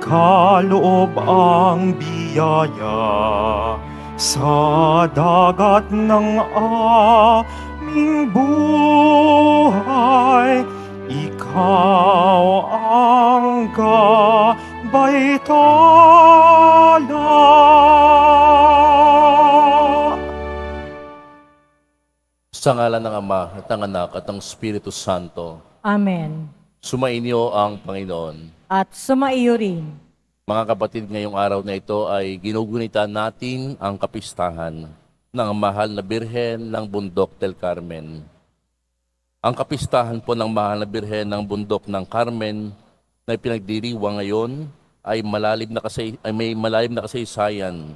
Kaloob ang biyaya sa dagat ng aming buhay. Ikaw ang gabay tala. Sa ngalan ng Ama, at ng Anak, at ng Espiritu Santo, Amen. sumainyo ang Panginoon. At sumaiyo rin. Mga kapatid, ngayong araw na ito ay ginugunita natin ang kapistahan ng mahal na Birhen ng Bundok del Carmen. Ang kapistahan po ng mahal na Birhen ng Bundok ng Carmen na pinagdiriwang ngayon ay may malalim na kasaysayan.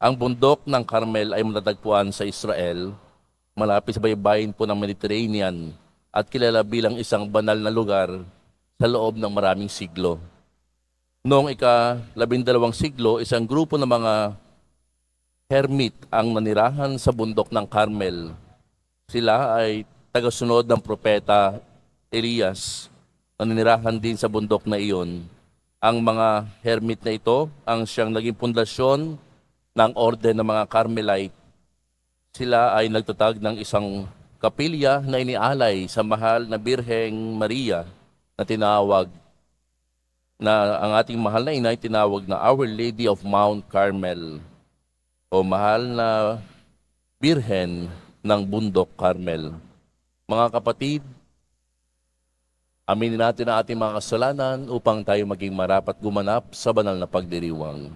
Ang bundok ng Carmel ay matatagpuan sa Israel, malapit sa baybayin po ng Mediterranean at kilala bilang isang banal na lugar sa loob ng maraming siglo. Noong ika-12 siglo, isang grupo ng mga hermit ang nanirahan sa bundok ng Carmel. Sila ay tagasunod ng propeta Elias na nanirahan din sa bundok na iyon. Ang mga hermit na ito ang siyang naging pundasyon ng orden ng mga Carmelite. Sila ay nagtatag ng isang kapilya na inialay sa mahal na Birheng Maria na ang ating mahal na ina ay tinawag na Our Lady of Mount Carmel o mahal na Birhen ng Bundok Carmel. Mga kapatid, aminin natin ang ating mga kasalanan upang tayo maging marapat gumanap sa banal na pagdiriwang.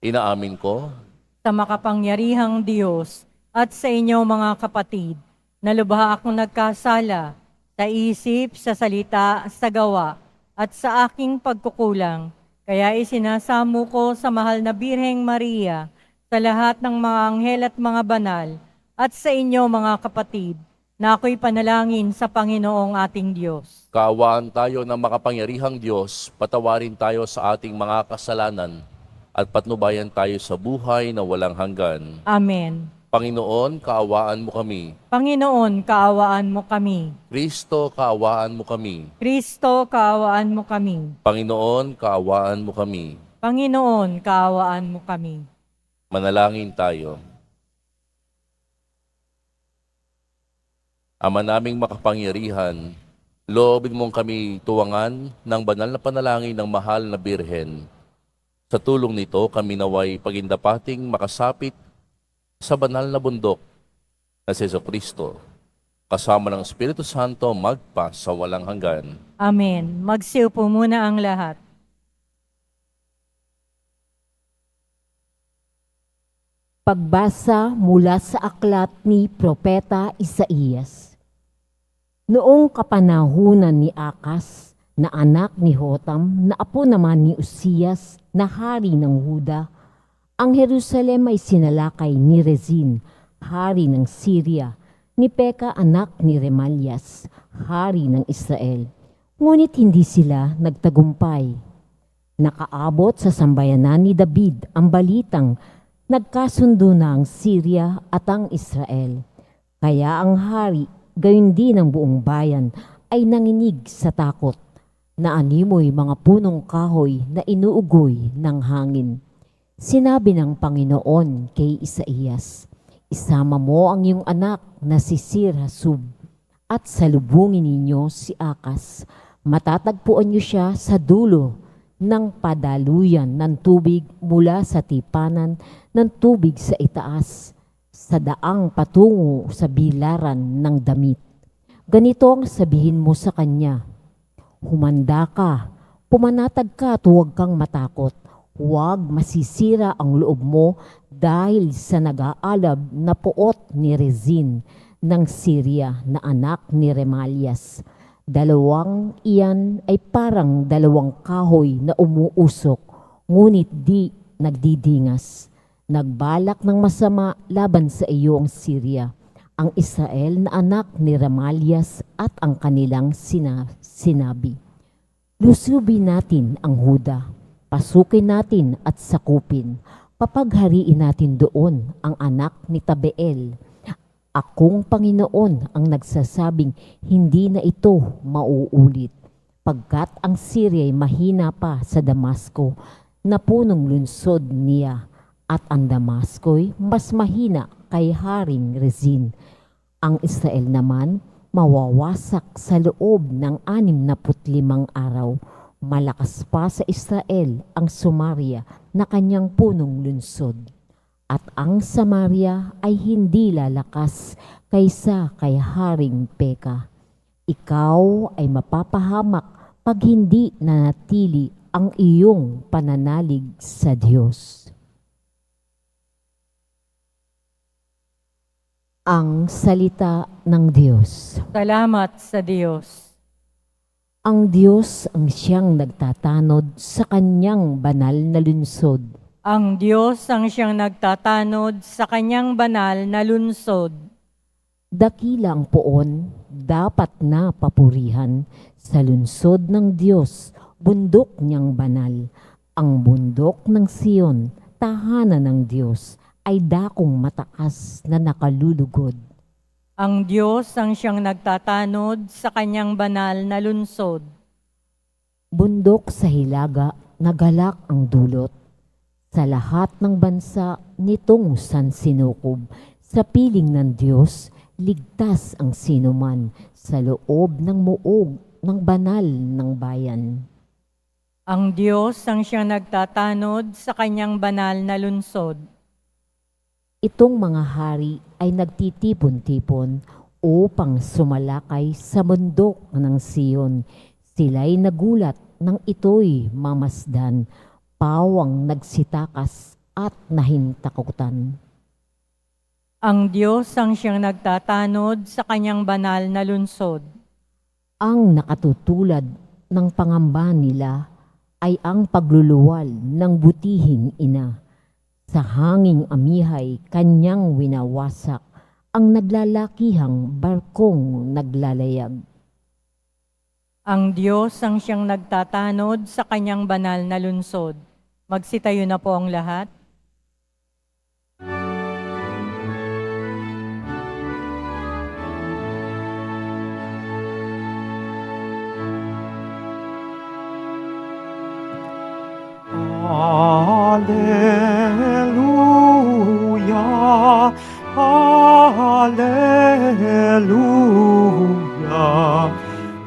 Inaamin ko Sa makapangyarihang Diyos at sa inyo mga kapatid, na lubha akong nagkasala sa isip, sa salita, sa gawa, at sa aking pagkukulang. Kaya isinasamo ko sa mahal na Birheng Maria, sa lahat ng mga anghel at mga banal, at sa inyo mga kapatid, na ako'y panalangin sa Panginoong ating Diyos. kaawaan tayo ng makapangyarihang Diyos, patawarin tayo sa ating mga kasalanan, at patnubayan tayo sa buhay na walang hanggan. Amen. Panginoon, kaawaan mo kami. Panginoon, kaawaan mo kami. Kristo, kaawaan mo kami. Kristo, kaawaan mo kami. Panginoon, kaawaan mo kami. Panginoon, kaawaan mo kami. Manalangin tayo. Ama naming makapangyarihan, loobin mong kami tuwangan ng banal na panalangin ng mahal na Birhen. Sa tulong nito, kami naway pagindapating makasapit sa banal na bundok na si Jesucristo, kasama ng Espiritu Santo magpa sa walang hanggan. Amen. Magsiupo muna ang lahat. Pagbasa mula sa aklat ni Propeta Isaías. Noong kapanahunan ni Akas, na anak ni Hotam, na apo naman ni Uzias, na hari ng Huda, ang Jerusalem ay sinalakay ni Rezin, hari ng Syria, ni Peka anak ni Remalias, hari ng Israel. Ngunit hindi sila nagtagumpay. Nakaabot sa sambayanan ni David ang balitang nagkasundo na ang Syria at ang Israel. Kaya ang hari, gayon din ang buong bayan, ay nanginig sa takot, na animoy mga punong kahoy na inuugoy ng hangin. Sinabi ng Panginoon kay Isaías, isama mo ang iyong anak na si Sir-Hasub at salubungin ninyo si Akas. Matatagpuan niyo siya sa dulo ng padaluyan ng tubig mula sa tipanan ng tubig sa itaas, sa daang patungo sa bilaran ng damit. Ganito ang sabihin mo sa kanya, humanda ka, pumanatag ka at huwag kang matakot. Huwag masisira ang loob mo dahil sa nag-aalab na puot ni Rezin ng Syria na anak ni Remalias. Dalawang iyan ay parang dalawang kahoy na umuusok, ngunit di nagdidingas. Nagbalak ng masama laban sa iyo ang Syria, ang Israel na anak ni Remalias at ang kanilang sinabi, lusubin natin ang Huda, pasukin natin at sakupin, papaghariin natin doon ang anak ni Tabeel. Akong Panginoon ang nagsasabing hindi na ito mauulit. pagkat ang Syria ay mahina pa sa Damasco na punong lungsod niya, at ang Damasco'y mas mahina kay Haring Rezin. Ang Israel naman mawawasak sa loob ng 65 araw. Malakas pa sa Israel ang Samaria na kanyang punong lungsod. At ang Samaria ay hindi lalakas kaysa kay Haring Peka. Ikaw ay mapapahamak pag hindi nanatili ang iyong pananalig sa Diyos. Ang salita ng Diyos. Salamat sa Diyos. Ang Diyos ang siyang nagtatanod sa kanyang banal na lungsod. Ang Diyos ang siyang nagtatanod sa kanyang banal na lungsod. Dakila ang poon, dapat na papurihan sa lungsod ng Diyos, bundok niyang banal. Ang bundok ng Sion, tahanan ng Diyos, ay dakong mataas na nakalulugod. Ang Diyos ang siyang nagtatanod sa kanyang banal na lungsod. Bundok sa hilaga, nagalak ang dulot. Sa lahat ng bansa nitong sansinukob, sa piling ng Diyos, ligtas ang sinuman sa loob ng muog ng banal ng bayan. Ang Diyos ang siyang nagtatanod sa kanyang banal na lungsod. Itong mga hari ay nagtitipon-tipon upang sumalakay sa bundok ng Sion. Sila'y nagulat nang ito'y mamasdan, pawang nagsitakas at nahintakutan. Ang Diyos ang siyang nagtatanod sa kanyang banal na lungsod. Ang nakatutulad ng pangamba nila ay ang pagluluwal ng butihing ina. Sa hanging amihay kanyang winawasak ang naglalakihang barkong naglalayag. Ang Diyos ang siyang nagtatanod sa kanyang banal na lungsod. Magsitayo na po ang lahat. Alleluia, Alleluia,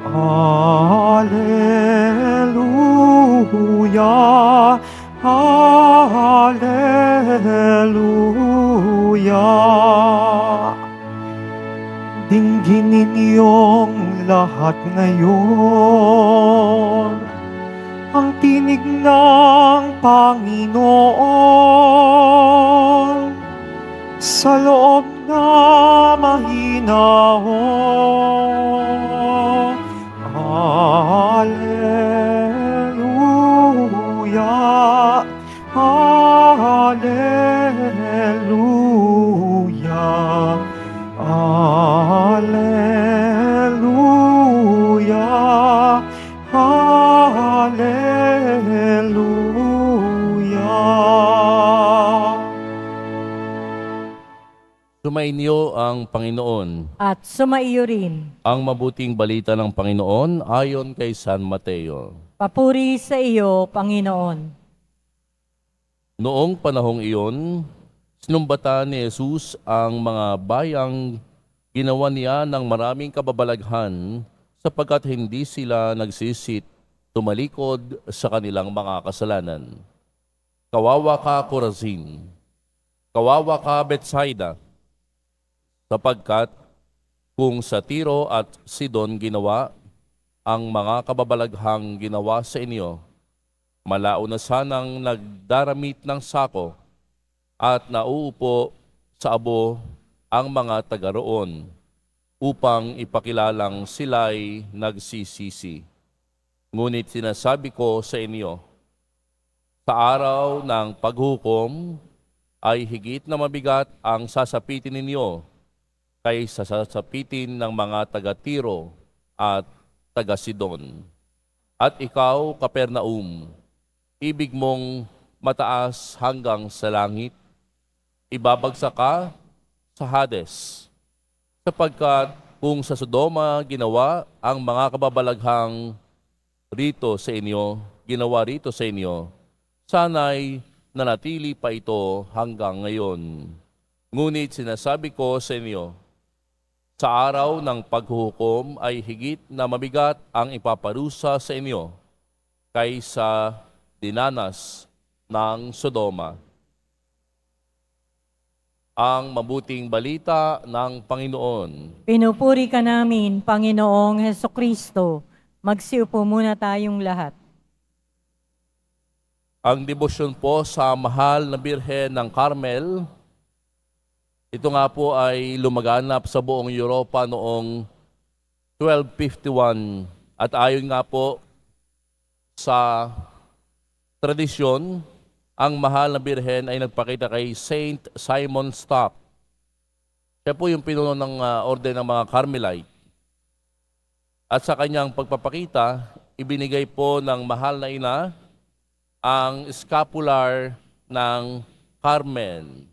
Alleluia, Alleluia. Dinggin ninyong lahat ngayon ang tinig ng Panginoon sa loob na mahinahon. Alleluia, Alleluia, Alleluia, Alleluia. Sumainyo ang Panginoon. At sumaiyo rin. Ang mabuting balita ng Panginoon ayon kay San Mateo. Papuri sa iyo, Panginoon. Noong panahong iyon, sinumbatan ni Jesus ang mga bayang ginawa niya ng maraming kababalaghan sapagkat hindi sila nagsisit tumalikod sa kanilang mga kasalanan. Kawawa ka, Corazin! Kawawa ka, Bethsaida! Sapagkat kung sa Tiro at Sidon ginawa ang mga kababalaghang ginawa sa inyo, malao na sanang nagdaramit ng sako at nauupo sa abo ang mga taga roon upang ipakilalang sila'y nagsisisi. Ngunit sinasabi ko sa inyo, sa araw ng paghukom ay higit na mabigat ang sasapitin ninyo kaysa sasapitin ng mga taga-Tiro at taga-Sidon. At ikaw, Kapernaum, ibig mong mataas hanggang sa langit, ibabagsak ka sa Hades, sapagkat kung sa Sodoma ginawa ang mga kababalaghang rito sa inyo, ginawa rito sa inyo, sana'y nanatili pa ito hanggang ngayon. Ngunit sinasabi ko sa inyo, sa araw ng paghuhukom ay higit na mabigat ang ipaparusa sa inyo kaysa dinanas ng Sodoma. Ang mabuting balita ng Panginoon. Pinupuri ka namin, Panginoong Hesukristo. Magsiupo muna tayong lahat. Ang debosyon po sa mahal na Birhen ng Carmel, ito nga po ay lumaganap sa buong Europa noong 1251 at ayon nga po sa tradisyon, ang mahal na Birhen ay nagpakita kay Saint Simon Stock. Siya po yung pinuno ng orden ng mga Carmelite. At sa kanyang pagpapakita, ibinigay po ng mahal na ina ang scapular ng Carmel.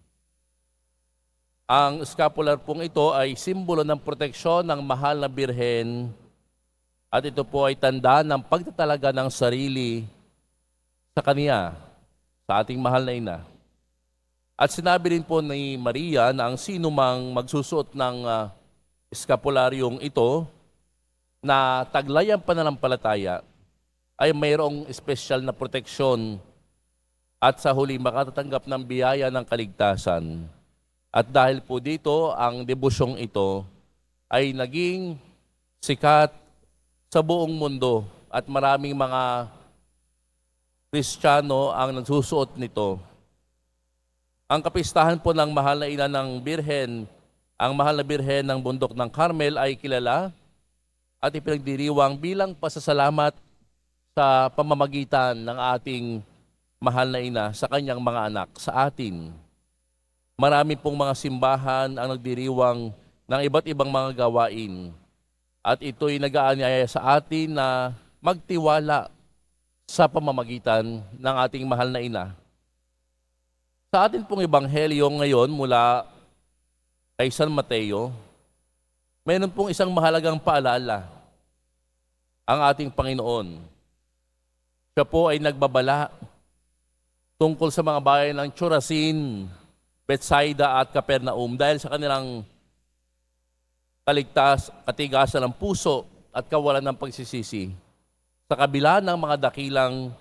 Ang scapular pong ito ay simbolo ng proteksyon ng mahal na Birhen at ito po ay tanda ng pagtatalaga ng sarili sa kaniya, sa ating mahal na ina. At sinabi rin po ni Maria na ang sino mang magsusuot ng eskapularyong ito na taglay ang pananampalataya ay mayroong espesyal na proteksyon at sa huli makatatanggap ng biyaya ng kaligtasan. At dahil po dito, ang debusyong ito ay naging sikat sa buong mundo at maraming mga Kristiyano ang nagsusuot nito. Ang kapistahan po ng mahal na ina ng Birhen, ang mahal na Birhen ng bundok ng Carmel ay kilala at ipinagdiriwang bilang pasasalamat sa pamamagitan ng ating mahal na ina sa kanyang mga anak, sa atin. Marami pong mga simbahan ang nagdiriwang ng iba't ibang mga gawain at ito'y nag-aanyaya sa atin na magtiwala sa pamamagitan ng ating mahal na ina. Sa atin pong ebanghelyo ngayon mula kay San Mateo, mayroon pong isang mahalagang paalala ang ating Panginoon. Siya po ay nagbabala tungkol sa mga bayan ng Chorazin, Bethsaida at Capernaum dahil sa kanilang katigasan ng puso at kawalan ng pagsisisi sa kabila ng mga dakilang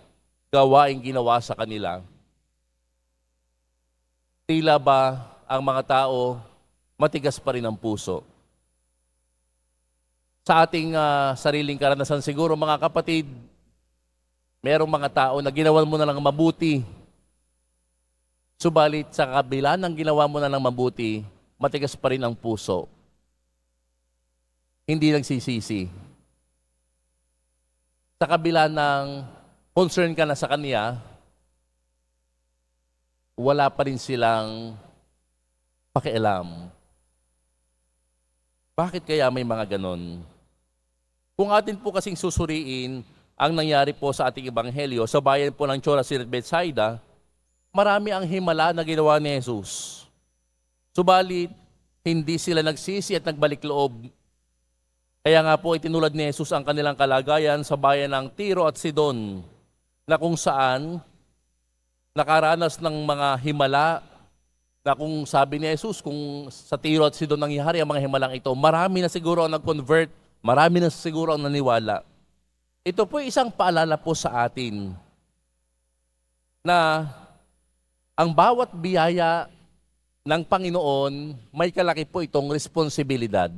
gawaing ginawa sa kanila. Tila ba ang mga tao matigas pa rin ang puso? Sa ating sariling karanasan siguro mga kapatid, merong mga tao na ginawan mo na lang mabuti. Subalit sa kabila ng ginawa mo na lang mabuti, matigas pa rin ang puso. Hindi nagsisisi. Sa kabila ng concern ka na sa kanya, wala pa rin silang pakialam. Bakit kaya may mga ganon? Kung atin po kasing susuriin ang nangyari po sa ating ebanghelyo, sa bayan po ng Chorazin at Bethsaida, marami ang himala na ginawa ni Jesus. Subalit, hindi sila nagsisi at nagbalik loob. Kaya nga po itinulad ni Jesus ang kanilang kalagayan sa bayan ng Tiro at Sidon, na kung saan nakaranas ng mga himala, na kung sabi ni Jesus, kung sa Tiro at Sidon nangyari ang mga himalang ito, marami na siguro ang nag-convert, marami na siguro ang naniwala. Ito po isang paalala po sa atin na ang bawat biyaya ng Panginoon, may kalaki po itong responsibilidad.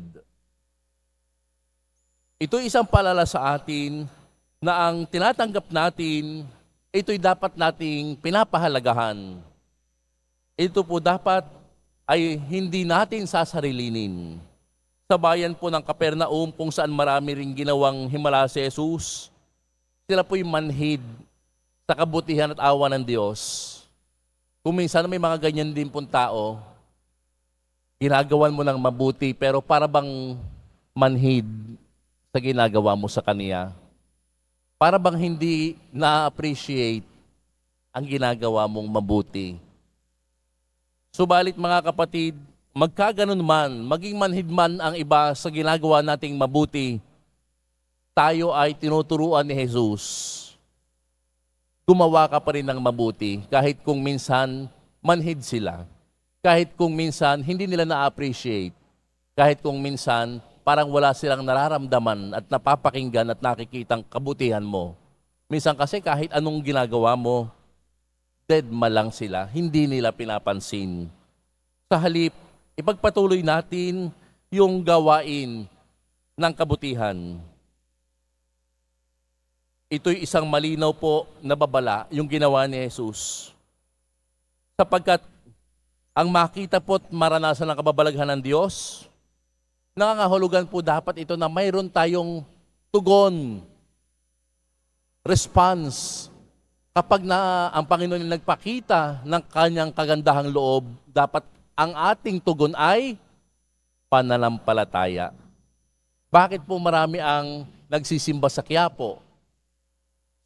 Ito isang paalala sa atin na ang tinatanggap natin, ito'y dapat nating pinapahalagahan. Ito po dapat ay hindi natin sasarilinin. Sa bayan po ng Capernaum, kung saan marami ring ginawang himala si Jesus, sila po'y manhid sa kabutihan at awa ng Diyos. Kung minsan may mga ganyan din pong tao, ginagawan mo ng mabuti pero para bang manhid sa ginagawa mo sa kaniya. Para bang hindi na-appreciate ang ginagawa mong mabuti. Subalit mga kapatid, magkaganon man, maging manhid man ang iba sa ginagawa nating mabuti, tayo ay tinuturuan ni Jesus, gumawa ka pa rin ng mabuti kahit kung minsan manhid sila, kahit kung minsan hindi nila na-appreciate, kahit kung minsan parang wala silang nararamdaman at napapakinggan at nakikitang kabutihan mo. Minsan kasi kahit anong ginagawa mo, deadma lang sila, hindi nila pinapansin. Sa halip, ipagpatuloy natin yung gawain ng kabutihan. Ito'y isang malinaw po na babala yung ginawa ni Jesus. Sapagkat ang makita po't maranasan ng kababalaghan ng Diyos, nangangahulugan po dapat ito na mayroon tayong tugon, response. Kapag ang Panginoon ay nagpakita ng kanyang kagandahang loob, dapat ang ating tugon ay pananampalataya. Bakit po marami ang nagsisimba sa Quiapo?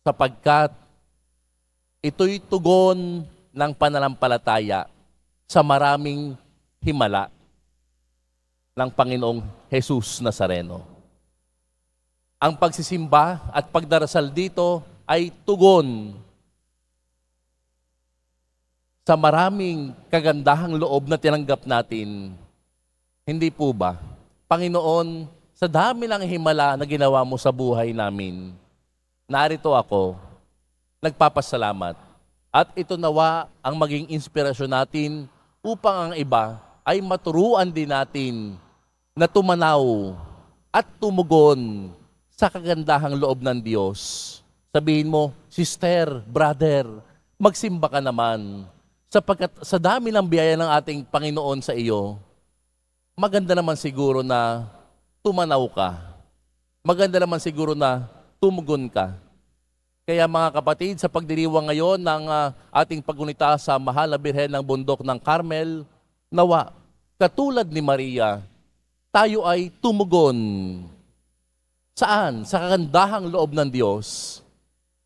Sapagkat ito'y tugon ng pananampalataya sa maraming himala ng Panginoong Jesus Nazareno. Ang pagsisimba at pagdarasal dito ay tugon sa maraming kagandahang loob na tinanggap natin. Hindi po ba, Panginoon, sa dami ng himala na ginawa mo sa buhay namin, narito ako, nagpapasalamat. At ito nawa ang maging inspirasyon natin upang ang iba ay maturuan din natin na tumanaw at tumugon sa kagandahang loob ng Diyos. Sabihin mo, sister, brother, magsimba ka naman. Sapagkat sa dami ng biyaya ng ating Panginoon sa iyo, maganda naman siguro na tumanaw ka. Maganda naman siguro na tumugon ka. Kaya mga kapatid, sa pagdiriwang ngayon ng ating paggunita sa Mahal na Birhen ng Bundok ng Carmel, nawa, katulad ni Maria, tayo ay tumugon. Saan? Sa kagandahang loob ng Diyos.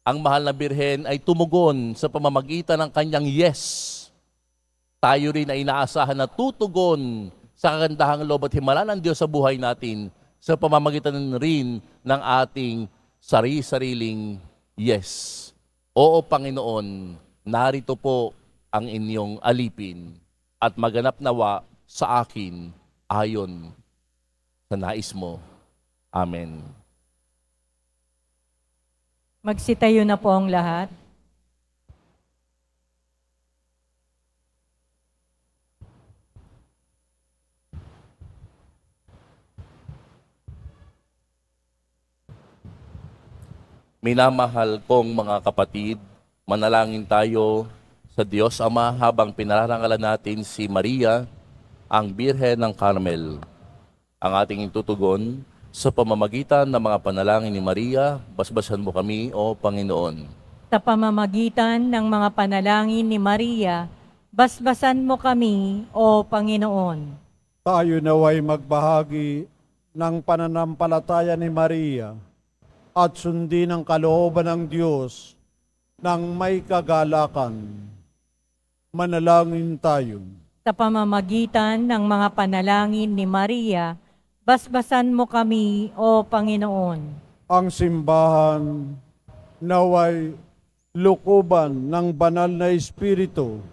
Ang Mahal na Birhen ay tumugon sa pamamagitan ng kanyang yes. Tayo rin ay inaasahan na tutugon sa kagandahang loob at himala ng Diyos sa buhay natin sa pamamagitan rin ng ating sarili-sariling yes. Oo, Panginoon, narito po ang inyong alipin at maganap nawa sa akin ayon sa nais mo. Amen. Magsitayo na po ang lahat. Minamahal kong mga kapatid, manalangin tayo sa Diyos Ama habang pinararangalan natin si Maria, ang Birhen ng Carmel. Ang ating tutugon sa pamamagitan ng mga panalangin ni Maria, basbasan mo kami, O Panginoon. Sa pamamagitan ng mga panalangin ni Maria, basbasan mo kami, O Panginoon. Tayo naway magbahagi ng pananampalataya ni Maria at sundin ang kalooban ng Diyos ng may kagalakan. Manalangin tayo. Sa pamamagitan ng mga panalangin ni Maria, basbasan mo kami, O Panginoon. Ang simbahan naway lukuban ng banal na Espiritu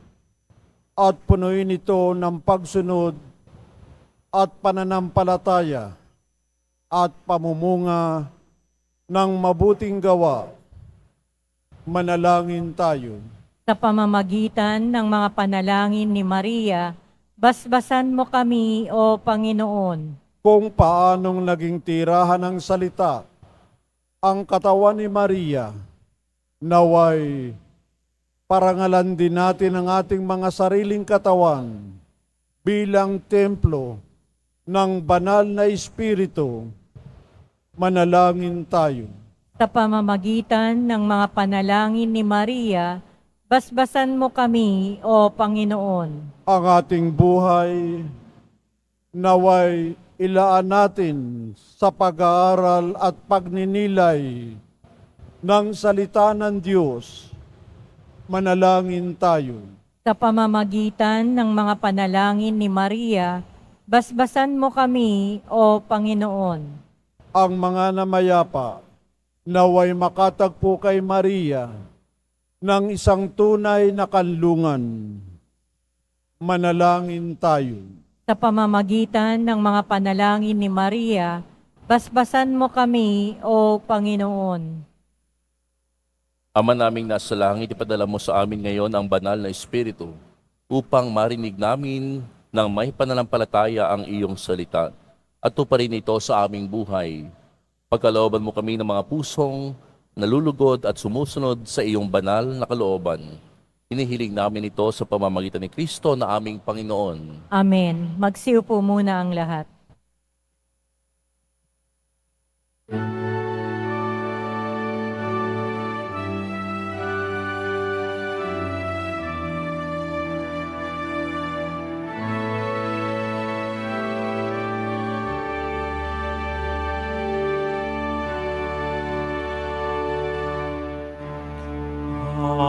at punuin ito ng pagsunod at pananampalataya at pamumunga ng mabuting gawa. Manalangin tayo. Sa pamamagitan ng mga panalangin ni Maria, basbasan mo kami, O Panginoon. Kung paanong naging tirahan ng salita ang katawan ni Maria, naway parangalan din natin ang ating mga sariling katawan bilang templo ng banal na Espiritu. Manalangin tayo. Sa pamamagitan ng mga panalangin ni Maria, basbasan mo kami, O Panginoon. Ang ating buhay naway ilaan natin sa pag-aaral at pagninilay ng salita ng Diyos. Manalangin tayo. Sa pamamagitan ng mga panalangin ni Maria, basbasan mo kami, O Panginoon. ang mga namayapa naway makatagpo kay Maria ng isang tunay na kanlungan. Manalangin tayo. Sa pamamagitan ng mga panalangin ni Maria, basbasan mo kami, O Panginoon. Ama naming nasa langit, ipadala mo sa amin ngayon ang banal na Espiritu upang marinig namin ng may pananampalataya ang iyong salita at tuparin ito sa aming buhay. Pagkalooban mo kami ng mga pusong nalulugod at sumusunod sa iyong banal na kalooban. Hinihiling namin ito sa pamamagitan ni Kristo na aming Panginoon. Amen. Magsiupo muna ang lahat.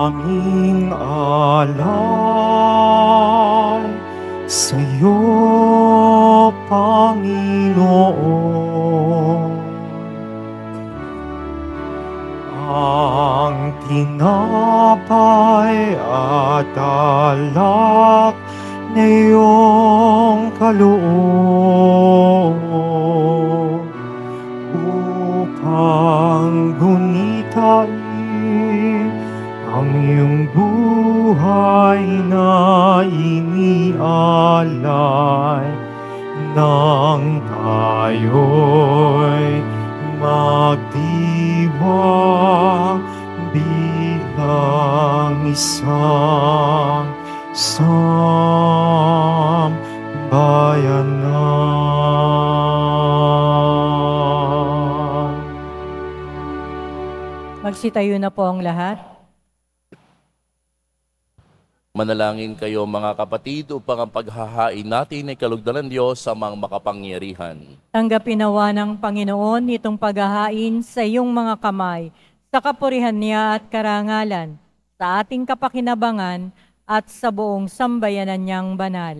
Aming alay sa'yo, Panginoon. Ang tinapay at alak na iyong kaloob upang gunitain ang iyong buhay na inialay nang tayo'y magdiwang bilang isang sambayanan. Magsitayo na po ang lahat. Manalangin kayo mga kapatid upang ang paghahain natin ay kalugdan ng Diyos sa mga makapangyarihan. Tanggapin nawa ng Panginoon itong paghahain sa iyong mga kamay, sa kapurihan niya at karangalan, sa ating kapakinabangan at sa buong sambayanan niyang banal.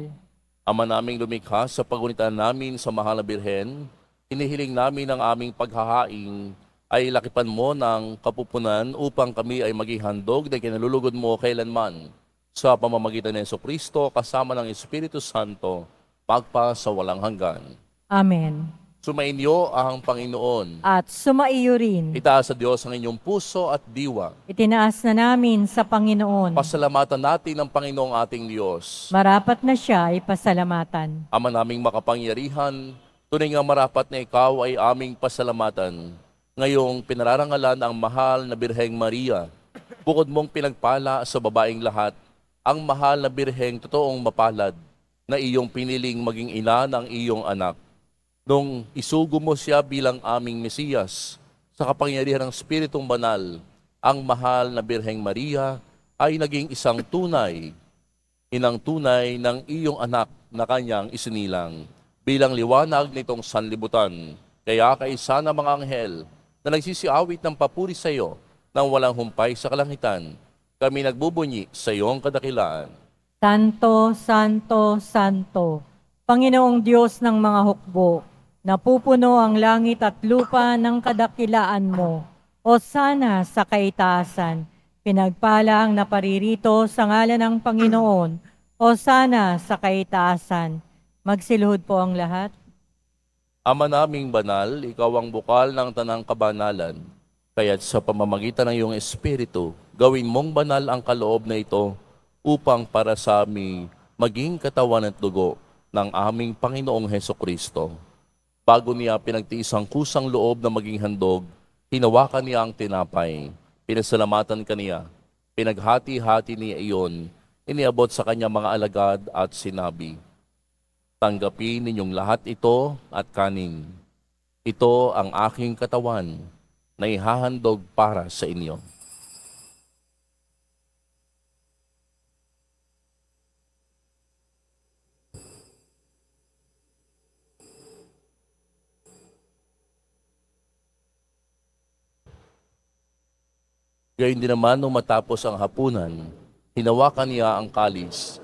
Ama naming lumikha, sa pagunitan namin sa mahal na Birhen, hinihiling namin ang aming paghahain ay lakipan mo ng kapupunan upang kami ay maging handog na kinalulugod mo kailanman. Sa pamamagitan ng Jesucristo kasama ng Espiritu Santo, magpa sa walang hanggan. Amen. Sumainyo ang Panginoon. At sumaiyo rin. Itaas sa Diyos ang inyong puso at diwa. Itinaas na namin sa Panginoon. Pasalamatan natin ang Panginoong ating Diyos. Marapat na siya ay pasalamatan. Ama naming makapangyarihan, tunay nga marapat na ikaw ay aming pasalamatan. Ngayong pinararangalan ang mahal na Birheng Maria, bukod mong pinagpala sa babaeng lahat, ang mahal na Birheng totoong mapalad na iyong piniling maging ina ng iyong anak. Nung isugo mo siya bilang aming Mesiyas, sa kapangyarihan ng Espiritong Banal, ang mahal na Birheng Maria ay naging isang tunay, inang tunay ng iyong anak na kanyang isinilang. Bilang liwanag nitong sanlibutan, kaya kaisa ng mga anghel na nagsisiawit ng papuri sa iyo nang walang humpay sa kalangitan, kami nagbubunyi sa iyong kadakilaan. Santo, Santo, Santo, Panginoong Diyos ng mga hukbo, napupuno ang langit at lupa ng kadakilaan mo. O sana sa kaitaasan, pinagpala ang naparirito sa ngalan ng Panginoon. O sana sa kaitaasan, magsiluhod po ang lahat. Ama naming banal, ikaw ang bukal ng tanang kabanalan. Kaya't sa pamamagitan ng iyong Espiritu, gawin mong banal ang kaloob na ito upang para sa amin maging katawan at dugo ng aming Panginoong Hesukristo. Bago niya pinagtiis ang kusang loob na maging handog, hinawakan niya ang tinapay, pinasalamatan kaniya, pinaghati-hati niya iyon, iniabot sa kanyang mga alagad at sinabi, "Tanggapin ninyong lahat ito at kanin. Ito ang aking katawan na ihahandog para sa inyo." Gayun din naman nung matapos ang hapunan, hinawakan niya ang kalis.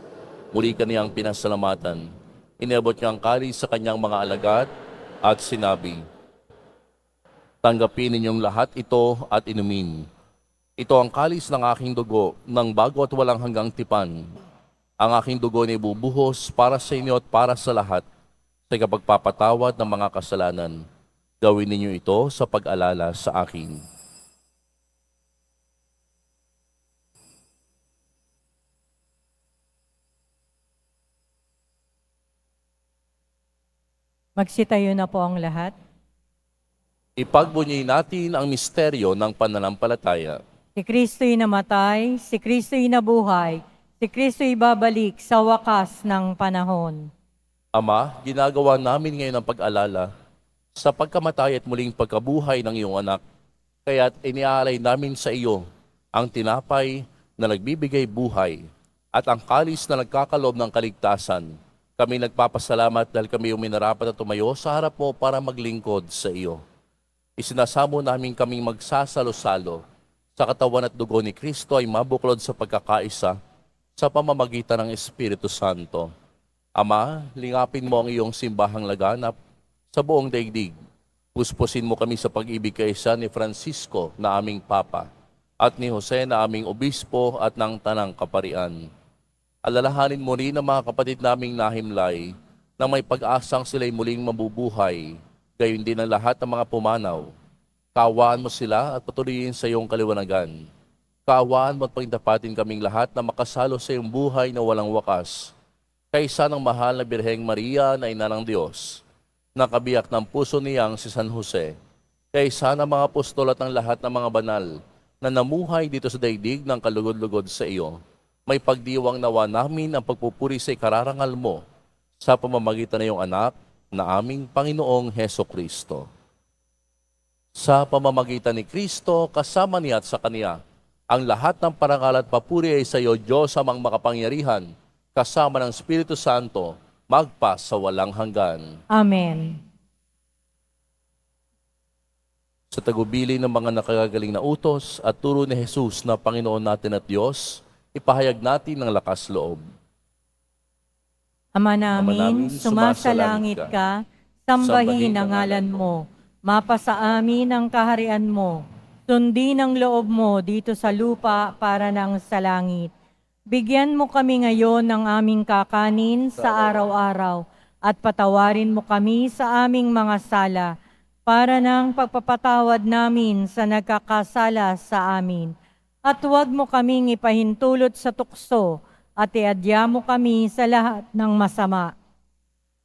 Muli kaniyang pinasalamatan. Iniabot niya ang kalis sa kanyang mga alagad at sinabi, Tanggapin ninyong lahat ito at inumin. Ito ang kalis ng aking dugo, ng bago at walang hanggang tipan. Ang aking dugo ay bubuhos para sa inyo at para sa lahat sa kapagpapatawad ng mga kasalanan. Gawin ninyo ito sa pag-alala sa akin. Magsitayo na po ang lahat. Ipagbunyi natin ang misteryo ng pananampalataya. Si Kristo'y namatay, si Kristo'y nabuhay, si Kristo'y babalik sa wakas ng panahon. Ama, ginagawa namin ngayon ang pag-alala sa pagkamatay at muling pagkabuhay ng iyong anak. Kaya't iniaalay namin sa iyo ang tinapay na nagbibigay buhay at ang kalis na nagkakalob ng kaligtasan. Kami nagpapasalamat dahil kami uminarapat at tumayo sa harap mo para maglingkod sa iyo. Isinasamo namin kaming magsasalo-salo sa katawan at dugo ni Kristo ay mabuklod sa pagkakaisa sa pamamagitan ng Espiritu Santo. Ama, lingapin mo ang iyong simbahang laganap sa buong daigdig. Puspusin mo kami sa pag-ibig kaisa ni Francisco na aming Papa at ni Jose na aming Obispo at ng Tanang Kaparian. Alalahanin mo rin ang mga kapatid naming nahimlay na may pag-asang sila'y muling mabubuhay, gayon din ang lahat ng mga pumanaw. Kaawaan mo sila at patuloyin sa iyong kaliwanagan. Kaawaan mo at pagtapatin kaming lahat na makasalo sa iyong buhay na walang wakas. Kaisa ng mahal na Birheng Maria na Ina ng Diyos, nakabiyak ng puso niyang si San Jose, kaisa ng mga apostol at ng lahat ng mga banal na namuhay dito sa daigdig ng kalugod-lugod sa iyo. May pagdiwang nawa namin ang pagpupuri sa ikararangal mo sa pamamagitan ng iyong anak na aming Panginoong Heso Kristo. Sa pamamagitan ni Kristo, kasama niya at sa Kaniya, ang lahat ng parangal at papuri ay sa iyo, Diyos amang makapangyarihan, kasama ng Espiritu Santo, magpa sa walang hanggan. Amen. Sa tagubili ng mga nakagagaling na utos at turo ni Jesus na Panginoon natin at Diyos, ipahayag natin ng lakas loob. Ama namin, namin, sumasalangit ka, sambahin ang ngalan mo, mapasa amin ang kaharian mo, sundin ang loob mo dito sa lupa para nang sa langit. Bigyan mo kami ngayon ng aming kakanin sa araw-araw at patawarin mo kami sa aming mga sala para ng pagpapatawad namin sa nagkakasala sa amin. At huwag mo kaming ipahintulot sa tukso at iadya mo kami sa lahat ng masama.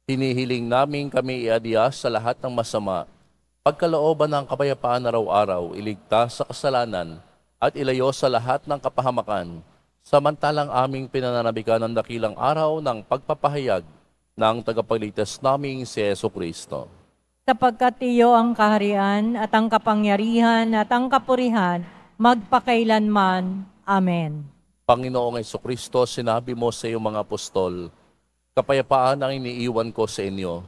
Hinihiling namin kami iadya sa lahat ng masama, pagkalooban ng kapayapaan araw-araw, iligtas sa kasalanan at ilayo sa lahat ng kapahamakan, samantalang aming pinananabikan ng dakilang araw ng pagpapahayag ng tagapagligtas naming si Yesu Kristo. Sapagkat iyo ang kaharian at ang kapangyarihan at ang kapurihan magpakailanman. Amen. Panginoong Yesu Kristo, sinabi mo sa iyong mga apostol, kapayapaan ang iniiwan ko sa inyo.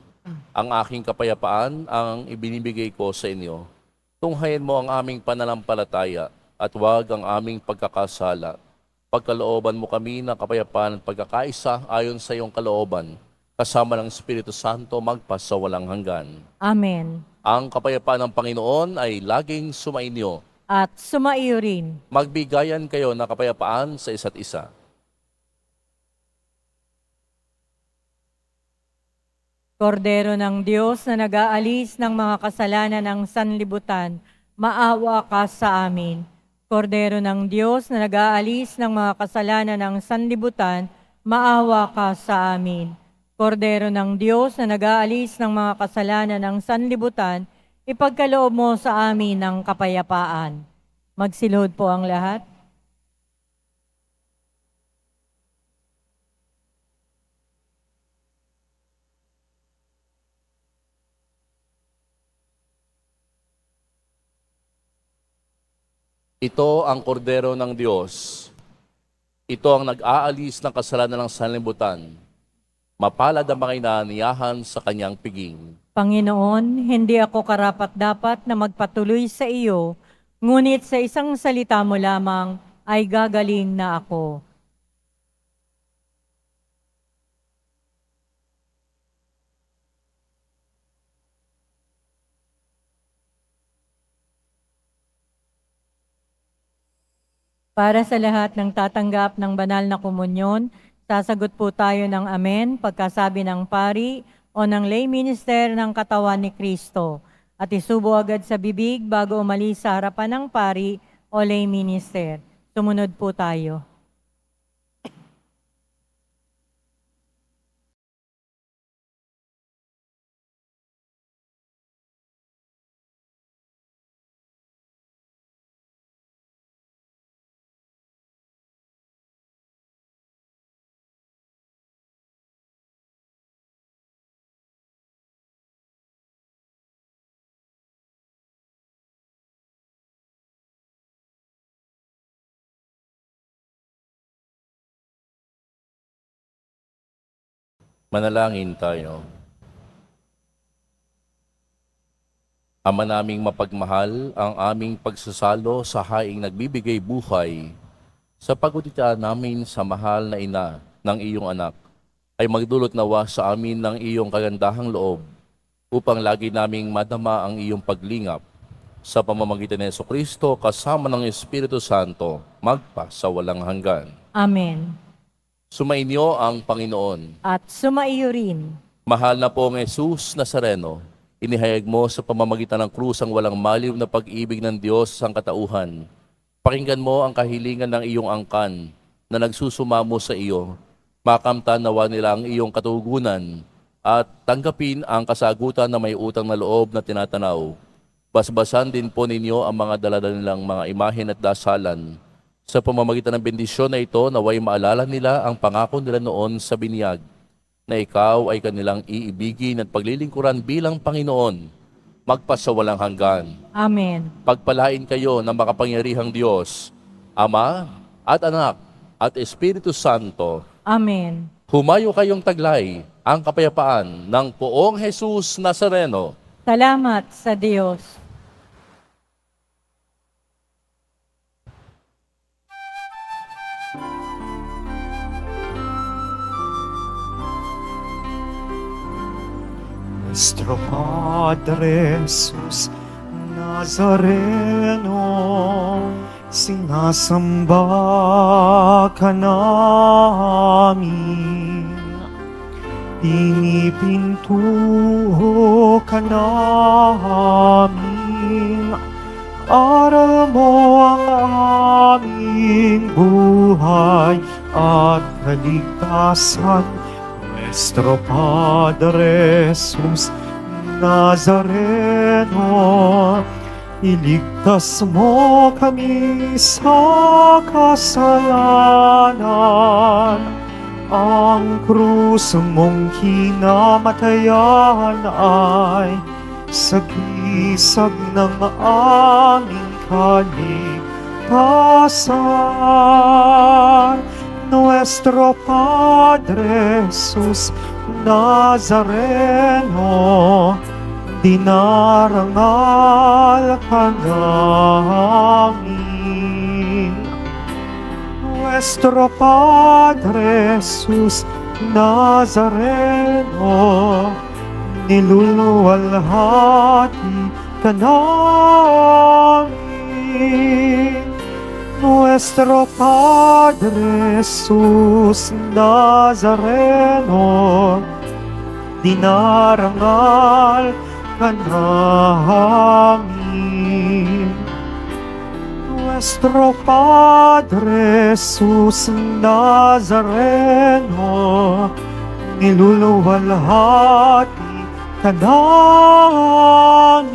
Ang aking kapayapaan ang ibinibigay ko sa inyo. Tunghayin mo ang aming pananampalataya at huwag ang aming pagkakasala. Pagkalooban mo kami ng kapayapaan at pagkakaisa ayon sa iyong kalooban, kasama ng Espiritu Santo magpa sa walang hanggan. Amen. Ang kapayapaan ng Panginoon ay laging sumainyo. At sumaiyo rin. Magbigayan kayo ng kapayapaan sa isa't isa. Kordero ng Diyos na nag-aalis ng mga kasalanan ng sanlibutan, maawa ka sa amin. Kordero ng Diyos na nag-aalis ng mga kasalanan ng sanlibutan, maawa ka sa amin. Kordero ng Diyos na nag-aalis ng mga kasalanan ng sanlibutan, ipagkaloob mo sa amin ang kapayapaan. Magsilhod po ang lahat. Ito ang kordero ng Diyos. Ito ang nag-aalis ng kasalanan ng sanlibutan. Mapalad ang mga inaaniyahan sa kanyang piging. Panginoon, hindi ako karapat-dapat na magpatuloy sa iyo, ngunit sa isang salita mo lamang ay gagaling na ako. Para sa lahat ng tatanggap ng banal na komunyon, sasagot po tayo ng amen pagkasabi ng pari o ng lay minister ng katawan ni Kristo. At isubo agad sa bibig bago umalis sa harapan ng pari o lay minister. Sumunod po tayo. Manalangin tayo. Ama naming mapagmahal, ang aming pagsasalo sa haing nagbibigay buhay, sa pagutita namin sa mahal na ina ng iyong anak, ay magdulot nawa sa amin ng iyong kagandahang loob, upang lagi naming madama ang iyong paglingap, sa pamamagitan ni Jesucristo kasama ng Espiritu Santo, magpa sa walang hanggan. Amen. Sumainyo ang Panginoon. At sumaiyo rin. Mahal na pong Jesus Nazareno, inihayag mo sa pamamagitan ng krus ang walang maliw na pag-ibig ng Diyos sa katauhan. Pakinggan mo ang kahilingan ng iyong angkan na nagsusumamo sa iyo. Makamtan nawa nila ang iyong katugunan at tanggapin ang kasagutan na may utang na loob na tinatanaw. Basbasan din po ninyo ang mga daladala nilang mga imahen at dasalan. Sa pamamagitan ng bendisyon na ito, naway maalala nila ang pangako nila noon sa binyag, na ikaw ay kanilang iibigin at paglilingkuran bilang Panginoon, magpasawalang hanggan. Amen. Pagpalain kayo ng makapangyarihang Diyos, Ama at Anak at Espiritu Santo. Amen. Humayo kayong taglay ang kapayapaan ng Poong Jesus Nazareno. Salamat sa Diyos. Nuestro Padre Jesus Nazareno, sinasamba ka namin, pinipintuho ka namin, aral mo ang aming buhay at kaligtasan. Nuestro Padre Jesus Nazareno, iligtas mo kami sa kasalanan. Ang krus mong kinamatayan ay sagisag ng aming kaligtasan. Nuestro Padre Jesus Nazareno, dinarangal ka namin. Nuestro Padre Jesus Nazareno, niluluwalhati ka namin. Nuestro Padre Jesus Nazareno, dinarangal ka namin. Nuestro Padre Jesus Nazareno, niluluwalhati ka namin.